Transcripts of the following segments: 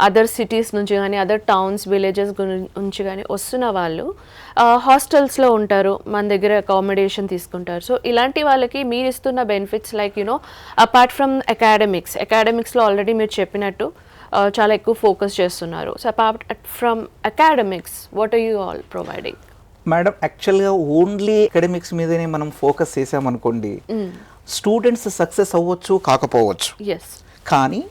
Other cities నుంచి కానీ other towns villages నుంచి కానీ వస్తున్న వాళ్ళు హాస్టల్స్లో ఉంటారు, మన దగ్గర అకామిడేషన్ తీసుకుంటారు. సో ఇలాంటి వాళ్ళకి మీరు ఇస్తున్న బెనిఫిట్స్ లైక్ అపార్ట్ ఫ్రమ్ అకాడమిక్స్లో ఆల్రెడీ మీరు చెప్పినట్టు చాలా ఎక్కువ ఫోకస్ చేస్తున్నారు. So apart from academics what are you all providing? Madam యాక్చువల్గా ఓన్లీ అకాడమిక్స్ మీదనే మనం ఫోకస్ చేసామనుకోండి, స్టూడెంట్స్ సక్సెస్ అవ్వచ్చు కాకపోవచ్చు, కానీ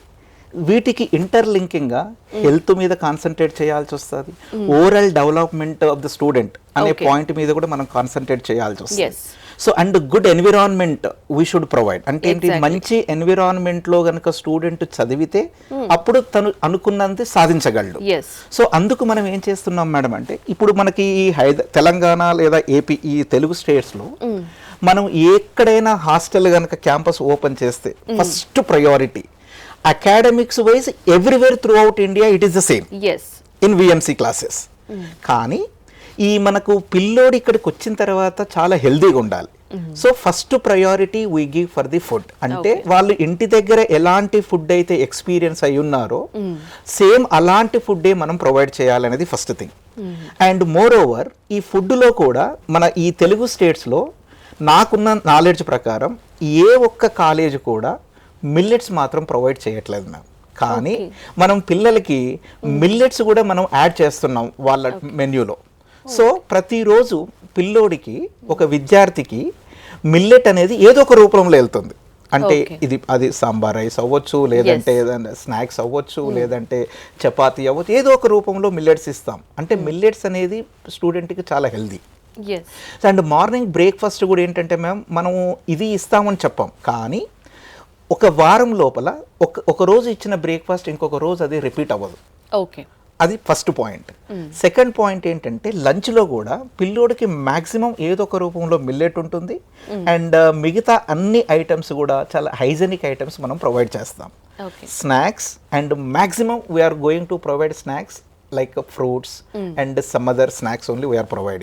వీటికి ఇంటర్లింకింగ్గా హెల్త్ మీద కాన్సన్ట్రేట్ చేయాల్సి వస్తుంది, overall development of the student అనే పాయింట్ మీద కూడా మనం కాన్సన్ట్రేట్ చేయాల్సి వస్తుంది. So and good environment we should provide. అంటే ఏంటి, మంచి ఎన్విరాన్మెంట్లో కనుక స్టూడెంట్ చదివితే అప్పుడు తను అనుకున్నంత సాధించగలడు. సో అందుకు మనం ఏం చేస్తున్నాం మేడం అంటే, ఇప్పుడు మనకి ఈ తెలంగాణ లేదా ఏపీ ఈ తెలుగు స్టేట్స్లో మనం ఎక్కడైనా హాస్టల్ కనుక క్యాంపస్ ఓపెన్ చేస్తే first priority academics wise everywhere through out India it is the same in VMC classes. కానీ ఈ మనకు పిల్లోడు ఇక్కడికి వచ్చిన తర్వాత చాలా హెల్దీగా ఉండాలి. So first priority we give for the food. అంటే వాళ్ళు ఇంటి దగ్గర ఎలాంటి ఫుడ్ అయితే ఎక్స్పీరియన్స్ అయి ఉన్నారో సేమ్ అలాంటి ఫుడ్డే మనం ప్రొవైడ్ చేయాలనేది first thing. And more over ఈ ఫుడ్లో కూడా మన ఈ తెలుగు స్టేట్స్లో నాకున్న నాలెడ్జ్ ప్రకారం ఏ ఒక్క కాలేజ్ కూడా మిల్లెట్స్ మాత్రం ప్రొవైడ్ చేయట్లేదు మ్యామ్. కానీ మనం పిల్లలకి మిల్లెట్స్ కూడా మనం యాడ్ చేస్తున్నాం వాళ్ళ మెన్యూలో. సో ప్రతిరోజు పిల్లోడికి ఒక విద్యార్థికి మిల్లెట్ అనేది ఏదో ఒక రూపంలో వెళ్తుంది. అంటే అది సాంబార్ రైస్ అవ్వచ్చు, లేదంటే ఏదైనా స్నాక్స్ అవ్వచ్చు, లేదంటే చపాతీ అవ్వచ్చు, ఏదో ఒక రూపంలో మిల్లెట్స్ ఇస్తాం. అంటే మిల్లెట్స్ అనేది స్టూడెంట్కి చాలా హెల్దీ. అండ్ మార్నింగ్ బ్రేక్ఫాస్ట్ కూడా ఏంటంటే మ్యామ్ మనం ఇది ఇస్తామని చెప్పాం, కానీ ఒక వారం లోపల ఒక రోజు ఇచ్చిన బ్రేక్ఫాస్ట్ ఇంకొక రోజు అది రిపీట్ అవ్వదు. అది ఫస్ట్ పాయింట్. సెకండ్ పాయింట్ ఏంటంటే లంచ్లో కూడా పిల్లోడికి మ్యాక్సిమం ఏదో ఒక రూపంలో మిల్లెట్ ఉంటుంది. అండ్ మిగతా అన్ని ఐటమ్స్ కూడా చాలా హైజెనిక్ ఐటమ్స్ మనం ప్రొవైడ్ చేస్తాం. Snacks and maximum we are going to provide snacks like fruits and some other snacks only we are providing.